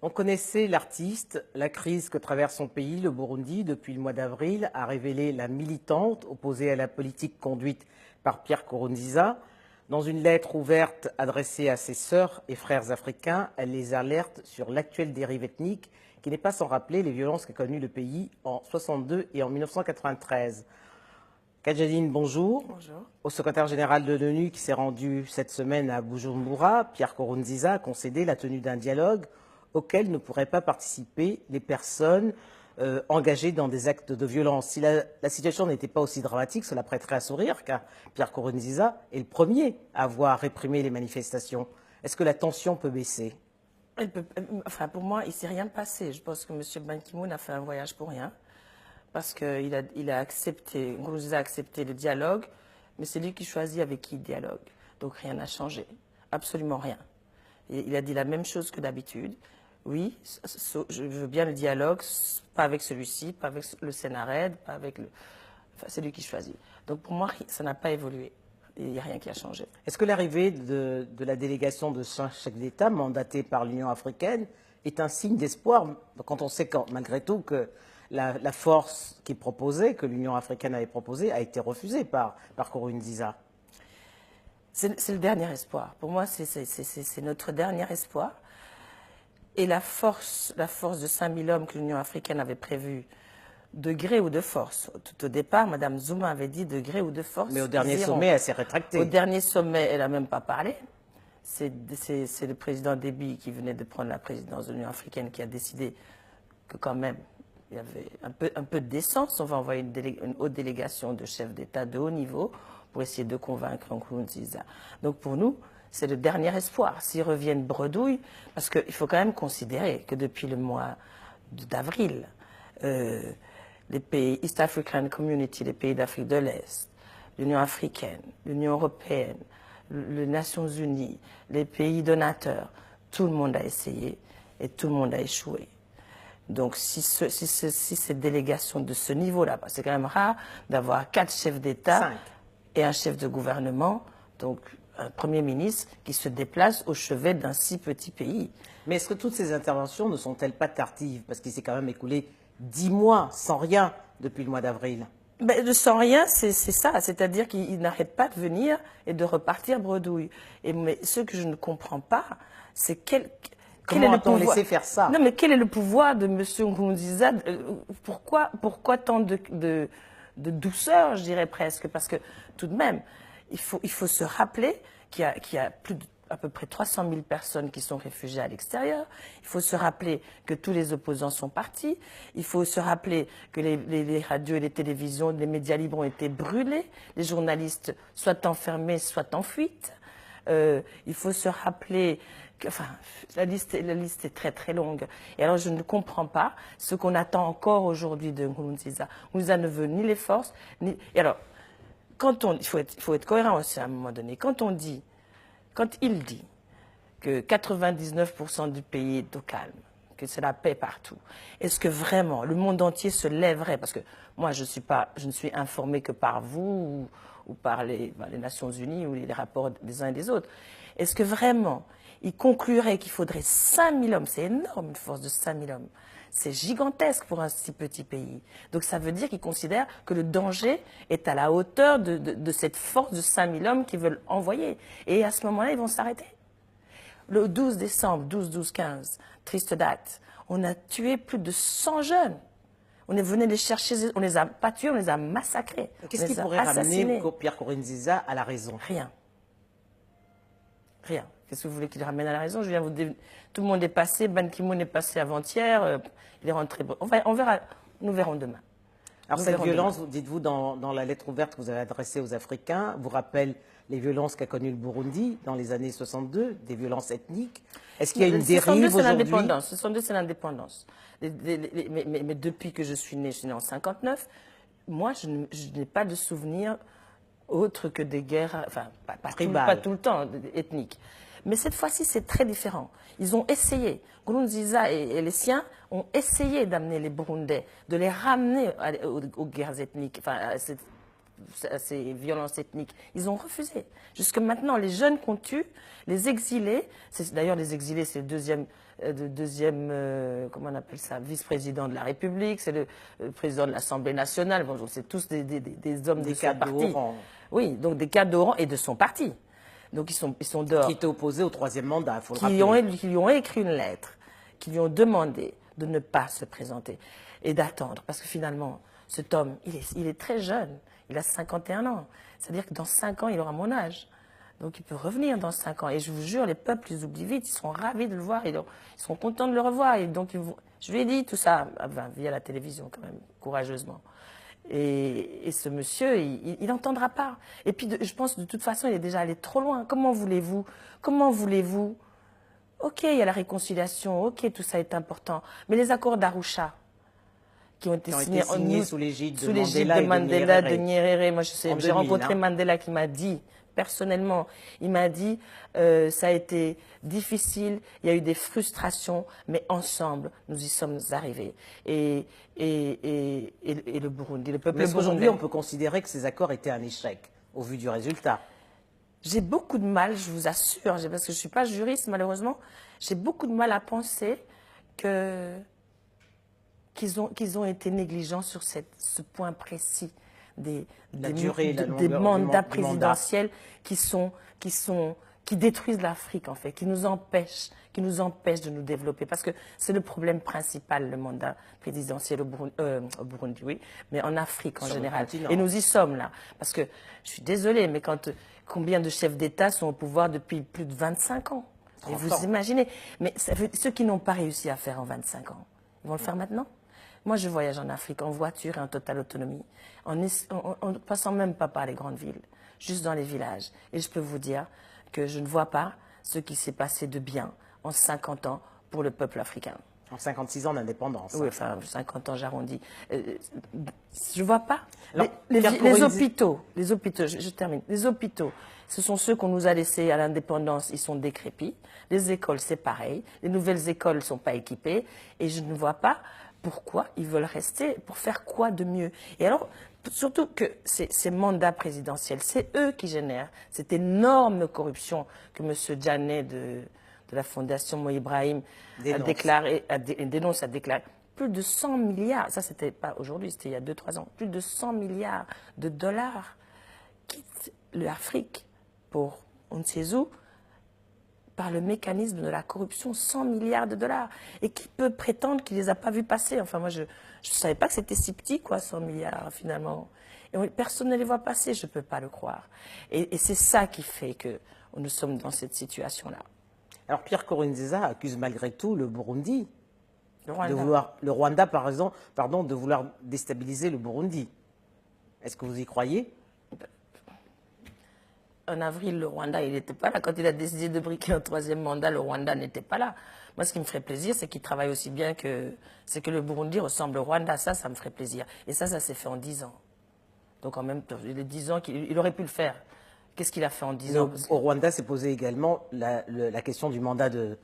On connaissait l'artiste, la crise que traverse son pays, le Burundi, depuis le mois d'avril, a révélé la militante opposée à la politique conduite par Pierre Nkurunziza. Dans une lettre ouverte adressée à ses sœurs et frères africains, elle les alerte sur l'actuelle dérive ethnique qui n'est pas sans rappeler les violences qu'a connues le pays en 1962 et en 1993. Kadjaline, bonjour. Bonjour. Au secrétaire général de l'ONU qui s'est rendu cette semaine à Bujumbura, Pierre Nkurunziza a concédé la tenue d'un dialogue auquel ne pourraient pas participer les personnes engagées dans des actes de violence. Si la situation n'était pas aussi dramatique, cela prêterait à sourire, car Pierre Nkurunziza est le premier à avoir réprimé les manifestations. Est-ce que la tension peut baisser? Enfin, pour moi, il ne s'est rien passé. Je pense que M. Ban Ki-moon a fait un voyage pour rien, parce qu'il a accepté, Nkurunziza a accepté le dialogue, mais c'est lui qui choisit avec qui il dialogue. Donc rien n'a changé, absolument rien. Il a dit la même chose que d'habitude. Oui, je veux bien le dialogue, pas avec celui-ci, pas avec le Sénarède, pas avec le... Enfin, c'est lui qui choisit. Donc pour moi, ça n'a pas évolué. Il n'y a rien qui a changé. Est-ce que l'arrivée de la délégation de 5 chefs d'État mandatée par l'Union africaine est un signe d'espoir, quand on sait malgré tout que la force qui proposait, que l'Union africaine avait proposée, a été refusée par Nkurunziza? C'est le dernier espoir. Pour moi, c'est notre dernier espoir. Et la force de 5000 hommes que l'Union africaine avait prévue, de gré ou de force. Tout au départ, Mme Zuma avait dit de gré ou de force. Mais au dernier sommet, elle s'est rétractée. Au dernier sommet, elle n'a même pas parlé. C'est le président Déby qui venait de prendre la présidence de l'Union africaine qui a décidé que quand même, il y avait un peu de décence. On va envoyer une haute délégation de chefs d'État de haut niveau pour essayer de convaincre Nkurunziza. Donc pour nous, c'est le dernier espoir. S'ils reviennent bredouille, parce qu'il faut quand même considérer que depuis le mois d'avril, les pays East African Community, les pays d'Afrique de l'Est, l'Union africaine, l'Union européenne, les Nations unies, les pays donateurs, tout le monde a essayé et tout le monde a échoué. Donc si cette délégation de ce niveau-là, c'est quand même rare d'avoir 4 chefs d'État et un chef de gouvernement, donc un Premier ministre qui se déplace au chevet d'un si petit pays. Mais est-ce que toutes ces interventions ne sont-elles pas tardives? Parce qu'il s'est quand même écoulé 10 mois sans rien depuis le mois d'avril. Ben, sans rien, c'est ça. C'est-à-dire qu'il n'arrête pas de venir et de repartir bredouille. Mais ce que je ne comprends pas, c'est comment a-t-on laissé faire ça? Non, mais quel est le pouvoir de M. Nkurunziza? Pourquoi tant de douceur, je dirais presque? Parce que tout de même, il faut se rappeler qu'il y a à peu près 300 000 personnes qui sont réfugiées à l'extérieur. Il faut se rappeler que tous les opposants sont partis. Il faut se rappeler que les radios et les télévisions, les médias libres ont été brûlés. Les journalistes soit enfermés, soit en fuite. Il faut se rappeler que, enfin, la liste est très très longue. Et alors je ne comprends pas ce qu'on attend encore aujourd'hui de Nkurunziza. Nkurunziza ne veut ni les forces, ni... Et alors, il faut être cohérent aussi à un moment donné. Quand il dit que 99% du pays est au calme, que c'est la paix partout, est-ce que vraiment le monde entier se lèverait? Parce que moi, je ne suis informée que par vous ou par les Nations Unies ou les rapports des uns et des autres. Est-ce que vraiment il conclurait qu'il faudrait 5000 hommes? C'est énorme, une force de 5000 hommes. C'est gigantesque pour un si petit pays. Donc ça veut dire qu'ils considèrent que le danger est à la hauteur de cette force de 5000 hommes qu'ils veulent envoyer. Et à ce moment-là, ils vont s'arrêter. Le 12 décembre, 12-12-15, triste date, on a tué plus de 100 jeunes. On est venu les chercher, on les a pas tués, on les a massacrés. Qu'est-ce qui pourrait ramener Pierre Nkurunziza à la raison? Rien. Rien. Qu'est-ce que vous voulez qu'il ramène à la raison? Tout le monde est passé, Ban Ki-moon est passé avant-hier, il est rentré. On verra, nous verrons demain. Alors cette violence, dites-vous dans la lettre ouverte que vous avez adressée aux Africains, vous rappelle les violences qu'a connues le Burundi dans les années 62, des violences ethniques. Est-ce qu'il y a une dérive aujourd'hui? 62, c'est l'indépendance. Mais depuis que je suis née en 59, moi, je n'ai pas de souvenir autre que des guerres, enfin, pas tout le temps, ethniques. Mais cette fois-ci, c'est très différent. Ils ont essayé, Nkurunziza et les siens ont essayé d'amener les Burundais, de les ramener aux guerres ethniques, enfin, à cette à ces violences ethniques. Ils ont refusé. Jusque maintenant, les jeunes qu'on tue, les exilés, d'ailleurs les exilés, c'est le deuxième comment on appelle ça, vice-président de la République, c'est le président de l'Assemblée nationale, bon, c'est tous des hommes de son parti. Oui, donc des cadres de haut rang et de son parti. Donc ils sont dehors. Qui étaient opposés au troisième mandat, il faut le rappeler. Qui lui ont écrit une lettre, qui lui ont demandé de ne pas se présenter et d'attendre. Parce que finalement, cet homme, il est très jeune, il a 51 ans. C'est-à-dire que dans 5 ans, il aura mon âge. Donc il peut revenir dans 5 ans. Et je vous jure, les peuples, ils oublient vite, ils seront ravis de le voir, ils seront contents de le revoir. Et donc, je lui ai dit tout ça, via la télévision quand même, courageusement. Et ce monsieur, il n'entendra pas. Et puis, je pense, de toute façon, il est déjà allé trop loin. Comment voulez-vous Ok, il y a la réconciliation, ok, tout ça est important. Mais les accords d'Arusha, qui ont été signés sous l'égide de Mandela, de Nyerere. Moi, j'ai rencontré Mandela qui m'a dit, personnellement, il m'a dit, ça a été difficile, il y a eu des frustrations, mais ensemble, nous y sommes arrivés. Et le Burundi, le peuple burundais. Aujourd'hui, on peut considérer que ces accords étaient un échec, au vu du résultat. J'ai beaucoup de mal, je vous assure, parce que je ne suis pas juriste, malheureusement, j'ai beaucoup de mal à penser qu'ils ont été négligents sur ce point précis des mandats présidentiels qui détruisent l'Afrique, en fait, qui nous empêchent de nous développer. Parce que c'est le problème principal, le mandat présidentiel au Burundi, oui, mais en Afrique en général. Et nous y sommes là. Parce que, je suis désolée, mais combien de chefs d'État sont au pouvoir depuis plus de 25 ans? Et vous imaginez. Mais ceux qui n'ont pas réussi à faire en 25 ans, ils vont le faire maintenant? Moi, je voyage en Afrique en voiture et en totale autonomie, en ne passant même pas par les grandes villes, juste dans les villages. Et je peux vous dire que je ne vois pas ce qui s'est passé de bien en 50 ans pour le peuple africain. En 56 ans d'indépendance. Oui, enfin, 50 ans, j'arrondis. Je ne vois pas. Alors, les hôpitaux, je termine. Les hôpitaux, ce sont ceux qu'on nous a laissés à l'indépendance, ils sont décrépits. Les écoles, c'est pareil. Les nouvelles écoles ne sont pas équipées. Et je ne vois pas pourquoi ils veulent rester, pour faire quoi de mieux. Et alors, surtout que ces mandats présidentiels, c'est eux qui génèrent cette énorme corruption que M. Djané de la Fondation Mo Ibrahim dénonce, a déclaré. Plus de 100 milliards, ça c'était pas aujourd'hui, c'était il y a 2-3 ans, plus de 100 milliards de dollars quittent l'Afrique pour on ne sait où, par le mécanisme de la corruption, 100 milliards de dollars. Et qui peut prétendre qu'il ne les a pas vus passer? Enfin, moi, je ne savais pas que c'était si petit, quoi, 100 milliards, finalement. Et personne ne les voit passer, je ne peux pas le croire. Et c'est ça qui fait que nous sommes dans cette situation-là. Alors, Pierre Nkurunziza accuse malgré tout le Burundi, le Rwanda, pardon, de vouloir déstabiliser le Burundi. Est-ce que vous y croyez? En avril, le Rwanda, il n'était pas là. Quand il a décidé de briquer un 3e mandat, le Rwanda n'était pas là. Moi, ce qui me ferait plaisir, c'est qu'il travaille aussi bien que le Burundi ressemble au Rwanda. Ça me ferait plaisir. Et ça s'est fait en 10 ans. Donc, en même temps, les 10 ans, il aurait pu le faire. Qu'est-ce qu'il a fait en 10 ans? Au Rwanda s'est posé également la question du mandat de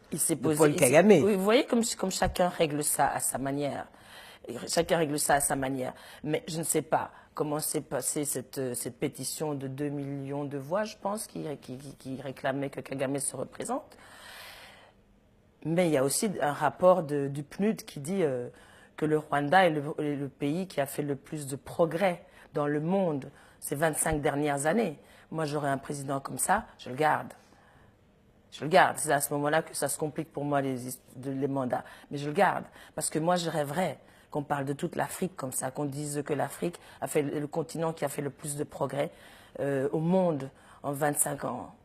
Paul Kagame. Oui, vous voyez comme chacun règle ça à sa manière. Chacun règle ça à sa manière. Mais je ne sais pas comment s'est passée cette pétition de 2 millions de voix, je pense, qui réclamait que Kagame se représente. Mais il y a aussi un rapport du PNUD qui dit que le Rwanda est le pays qui a fait le plus de progrès dans le monde ces 25 dernières années. Moi, j'aurais un président comme ça, je le garde. Je le garde. C'est à ce moment-là que ça se complique pour moi, les mandats. Mais je le garde. Parce que moi, je rêverais qu'on parle de toute l'Afrique comme ça, qu'on dise que l'Afrique a fait le continent qui a fait le plus de progrès au monde en 25 ans.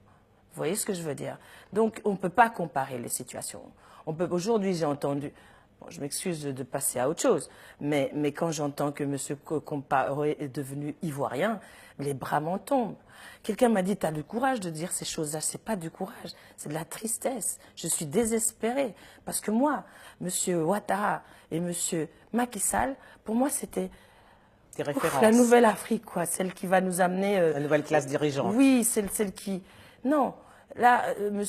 Vous voyez ce que je veux dire? Donc, on ne peut pas comparer les situations. Aujourd'hui, j'ai entendu... Bon, je m'excuse de passer à autre chose, mais quand j'entends que M. Compaoré est devenu ivoirien, les bras m'en tombent. Quelqu'un m'a dit, tu as du courage de dire ces choses-là. Ce n'est pas du courage, c'est de la tristesse. Je suis désespérée. Parce que moi, M. Ouattara et M. Macky Sall, pour moi, c'était la nouvelle Afrique, quoi, celle qui va nous amener... la nouvelle classe dirigeante. Oui, celle qui... Non, là, M.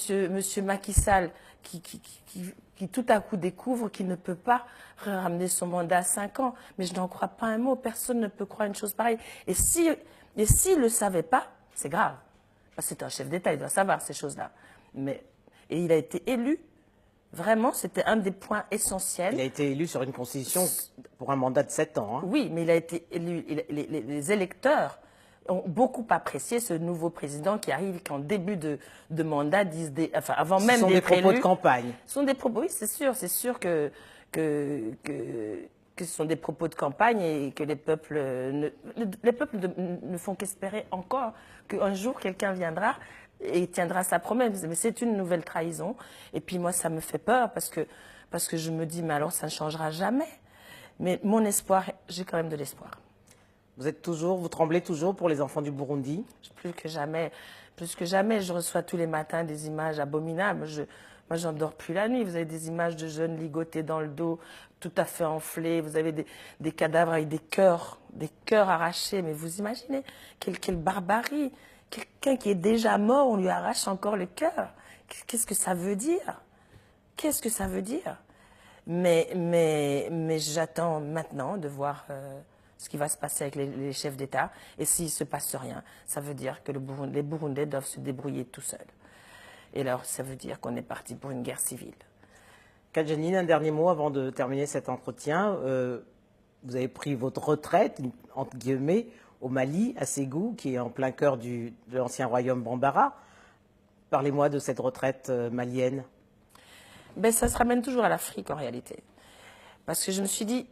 Macky Sall, qui tout à coup découvre qu'il ne peut pas ramener son mandat à 5 ans. Mais je n'en crois pas un mot. Personne ne peut croire une chose pareille. Et si Et s'il ne le savait pas, c'est grave. Parce que c'est un chef d'État, il doit savoir ces choses-là. Et il a été élu, vraiment, c'était un des points essentiels. Il a été élu sur une constitution pour un mandat de 7 ans. Hein. Oui, mais il a été élu. Les électeurs ont beaucoup apprécié ce nouveau président qui arrive, qui en début de mandat disent enfin, avant même d'être élu. Ce sont des propos de campagne. Ce sont des propos, oui, c'est sûr que ce sont des propos de campagne et que les peuples ne font qu'espérer encore qu'un jour quelqu'un viendra et tiendra sa promesse. Mais c'est une nouvelle trahison. Et puis moi, ça me fait peur parce que je me dis, mais alors ça ne changera jamais. Mais mon espoir, j'ai quand même de l'espoir. Vous tremblez toujours pour les enfants du Burundi? Plus que jamais, je reçois tous les matins des images abominables. Moi, j'en dors plus la nuit. Vous avez des images de jeunes ligotés dans le dos, tout à fait enflés. Vous avez des cadavres avec des cœurs arrachés. Mais vous imaginez, quelle barbarie. Quelqu'un qui est déjà mort, on lui arrache encore le cœur. Qu'est-ce que ça veut dire? Qu'est-ce que ça veut dire? Mais j'attends maintenant de voir ce qui va se passer avec les chefs d'État. Et s'il ne se passe rien, ça veut dire que les Burundais doivent se débrouiller tout seuls. Et alors, ça veut dire qu'on est parti pour une guerre civile. Kadjanine, un dernier mot avant de terminer cet entretien. Vous avez pris votre retraite, entre guillemets, au Mali, à Ségou, qui est en plein cœur de l'ancien royaume Bambara. Parlez-moi de cette retraite malienne. Ben, ça se ramène toujours à l'Afrique, en réalité. Parce que je me suis dit,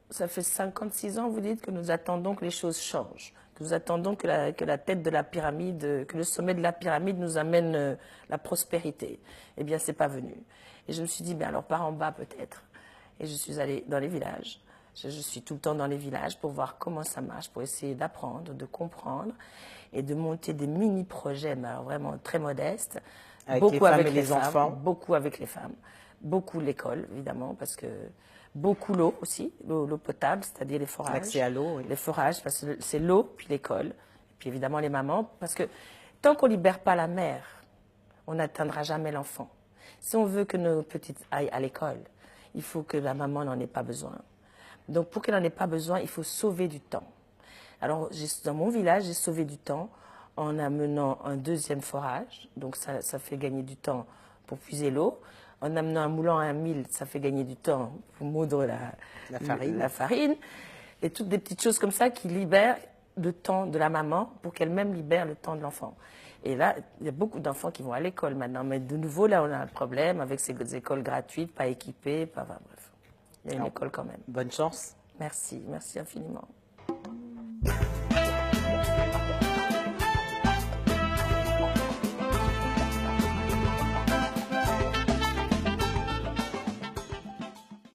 ça fait 56 ans, vous dites, que nous attendons que les choses changent, que nous attendons que la tête de la pyramide, que le sommet de la pyramide nous amène la prospérité. Eh bien, c'est pas venu. Et je me suis dit, ben alors par en bas peut-être. Et je suis allée dans les villages. Je suis tout le temps dans les villages pour voir comment ça marche, pour essayer d'apprendre, de comprendre et de monter des mini-projets, mais alors vraiment très modestes. Avec les femmes et les enfants. Beaucoup avec les femmes. Beaucoup l'école, évidemment, parce que beaucoup l'eau aussi, l'eau potable, c'est-à-dire les forages. L'accès à l'eau, oui. Les forages, parce que c'est l'eau, puis l'école, puis évidemment les mamans, parce que tant qu'on ne libère pas la mère, on n'atteindra jamais l'enfant. Si on veut que nos petites aillent à l'école, il faut que la maman n'en ait pas besoin. Donc pour qu'elle n'en ait pas besoin, il faut sauver du temps. Alors dans mon village, j'ai sauvé du temps en amenant un deuxième forage, donc ça fait gagner du temps pour puiser l'eau. En amenant un moulin à 1000, ça fait gagner du temps pour moudre la farine. Et toutes des petites choses comme ça qui libèrent le temps de la maman pour qu'elle-même libère le temps de l'enfant. Et là, il y a beaucoup d'enfants qui vont à l'école maintenant. Mais de nouveau, là, on a un problème avec ces écoles gratuites, pas équipées, bref. Il y a une école quand même. Bonne chance. Merci infiniment.